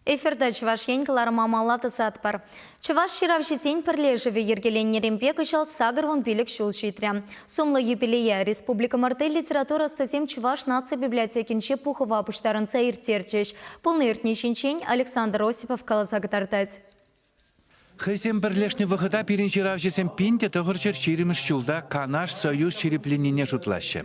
Эфирда Чувашень каларма малаты сатпар. Чуваш ширавшитень пірлежеве ергеленнеренпе кышал сагарван билік шул шитря. Сомлы юбилея Республика Марты литература статем Чуваш нация библиотекинче пухова пуштарынца иртерчеш. Полный иртнешінчень Александр Осипов калазагатартать. Хызем бірлешні вғыда пиринчи равжесем пинте тұғырчыр шириміш шулда Канаш союз ширипленіне жұтлашы.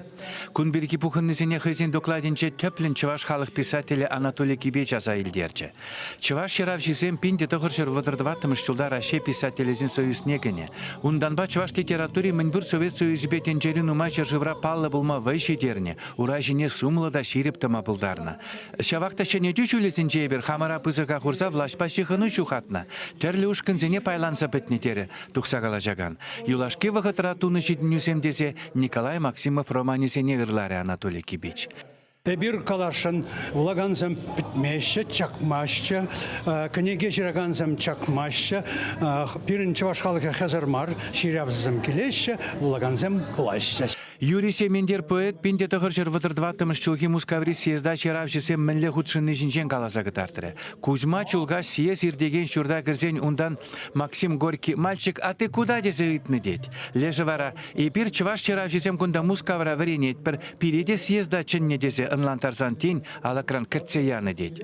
Күн біргі пухыннызене хызен докладинче төплін Чуваш халық писателі Анатолий Кибеч аза илдерчі. Чуваш ширавжесем пинте тұғырчыр вадырдваттымыш шулда Раще писателезін союз негіне. Унданба Чуваш литературе мінбір Совет Союзы бетенжерін умачыр живра паллы булма вайшедеріне, уражине сумлы да шириптыма бұлдарына. Шавақта шенеті жүлесін жебір хамара пызыға құрса влашпа шихыны шухатна. Тәрлі ушкын зене пайланса бітнетері тұқсағала жаган. Юлашке вағытыратуны жидінюсем десе Николай Максимов романесене ғырлары Анатолий Кибеч. Эбир калашын улаганзам питмешче, чакмашче, книге жираганзам чакмашче, пирин Чуваш халыка хазармар, ширавзам келешче, улаганзам плащче. Юрий Семендер поэт пинде тұғыршыр вытырдваттымыш чулхи мускаври съезда шеравшесем мінлі худшынны жинжен каласа гытартыры. Кузьма чулга съез ирдеген шурда кірзен ундан Максим Горький: «Мальчик, а ты куда десе итны деть?» Лежа вара, и пир Чуваш шеравшесем кунда мускавра варенет пір пиреде съезда чынне десе ынлантарсан тень алакран кіртсеяны деть.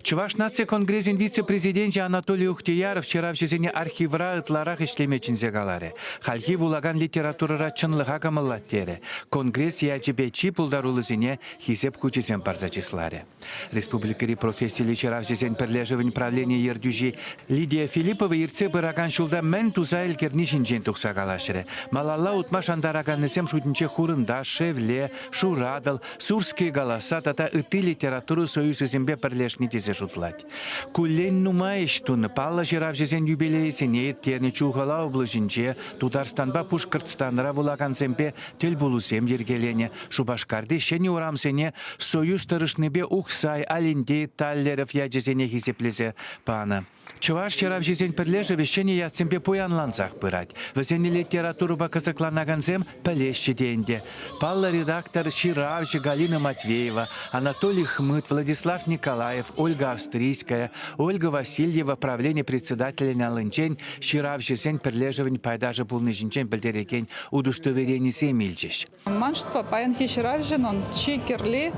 Чуваш нация конгрезин вице-президент Анатолий Ухтияров шеравшесене архивра ытларах ишлемечінзе галары. Халхи вулаган литературара чынлыға камыллаттері. Конгресс ячебечи пулдарулызине хисеп кучесен парзачисларе. Республикари профессии чаравсесен перлежевень правления ердюжи Лидия Филиппова ирце быраган шулда мен тузайл кернишинчен тухса галашыре. Малалла утмаш андараганнесем шутинче хурында, шевле, шурадал, сурские голоса тата ыты литературу союзызембе перлешни тезе шутлать. Кулен нумаеш туны палла чаравсесен юбилейсене терне чухала облажинче Тутарстанба Пушкыртстанра булаган семпе тел булусем ергелене, Шубашкарды шені урамсене союз тарышныбе ухсай алинде таллеров яджезене хисеплезе пана. Чуваш чаравжезен пірлежеве шені яцембе поянланзақ пырать. Візені литературу бақызықланаганзем пілешші денде. Палла редактор Ширавжи Галина Матвеева, Анатолий Хмыт, Владислав Николаев, Ольга Австрийская, Ольга Васильева, правление председателя Налынчен, Ширавжезен пірлежевен пайдажы булны жинчен білдереген удостоверение семильчеш. Маншт паян Ширавжен, он чекерли,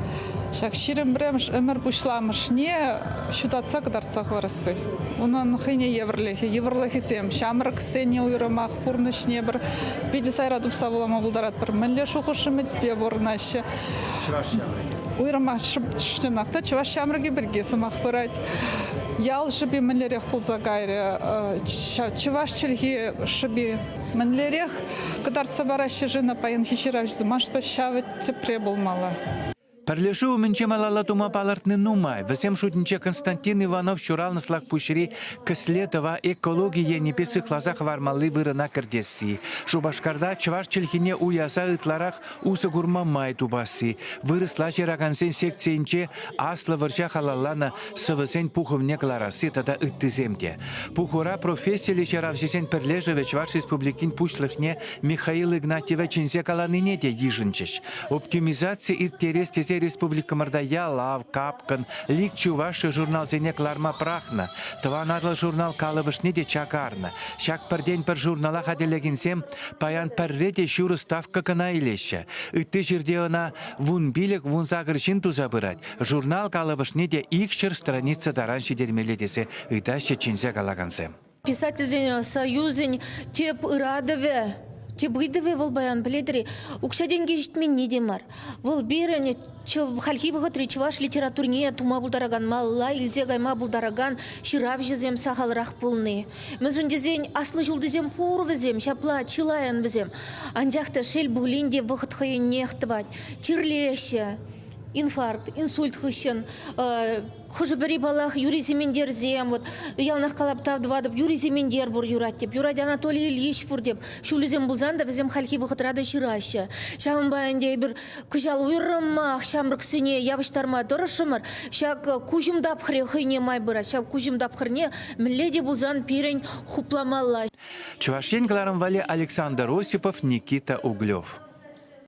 шак ширим бремш өмір пушламышне шутатса кадарцах варысы. Унан хыне еврлехи сем, шамрак сене уйрамах пурнышне бір 50 айра дупса булама булдарат бір мінле шухышымет пе борнашы. Уйрамах шыпчынақта Чуваш шамраги бірге сымақ бұрать. Ял шыбе мінлерех пулза гайры, Чуваш чырги шыбе мінлерех кадарца барашы жына паян Ширавжезі машпа шавы тепре болмала. Перлешу менче малала тума палартны нумай. Весем шутниче Константин Иванов шурал на слаг пушри кыслетова экология непесых лазах вармалы вырына кырдеси. Шубашкарда Чуваш чельхине уяса ытларах усы гурма май тубасы. Вырысла жерагансен секциинче асла вырча халаллана сывысен пуховне кларасы тада ыттыземде. Пухура профессия чаравсесен перлежеве Чуваш республикин пушлыхне Михаил Игнатьева чензе каланыне де ежинчеш. Оптимизация иртерес Республика Мордая, Лав, Капкан, Лик Чуваши журнал зенек ларма прахна, Тванадл журнал калыбышне де чакарна. Шак пір день пір журнала хаделегенсем, паян пірреде шуры ставка кына илеші. Үтті жерде она вун билік, вун загыршын туза бырать. Журнал калыбышне де икшір страница даранши дермеледесе, үйташі чензе калагансем. Писатель союзен теп ырадове. Тебыдыве вол баян біледірі, ұқша денге жітмен не демар. Вол беріне халхи вғытри Чуваш литературне тума бұлдараган малла, илзе гайма бұлдараган Ширавжезем сағалырақ бұлны. Мүзіндезен аслы жылдызем пұр візем, шапла чилаян візем. Анжақты шел бұлінде вғыт хайын нехтывать, чирлеші. Инфаркт, инсульт хыщен, хуже бери балах Юрий Семендер зем, вот ялнах калаптав двадып Юрий Семендер бур юрат деп, Юрай Анатолий Ильич бур деп, шулезем булзан да візем хальки вғытрада шираща. Шамын баянде бір күжал уйрымах, шамрық сене явыштарма дұрышымыр, шак кужымдап хре хыйне май бырат, шак кужымдап хырне міледе булзан пирень хупламалла. Чувашен гларам вали Александр Осипов, Никита Углев.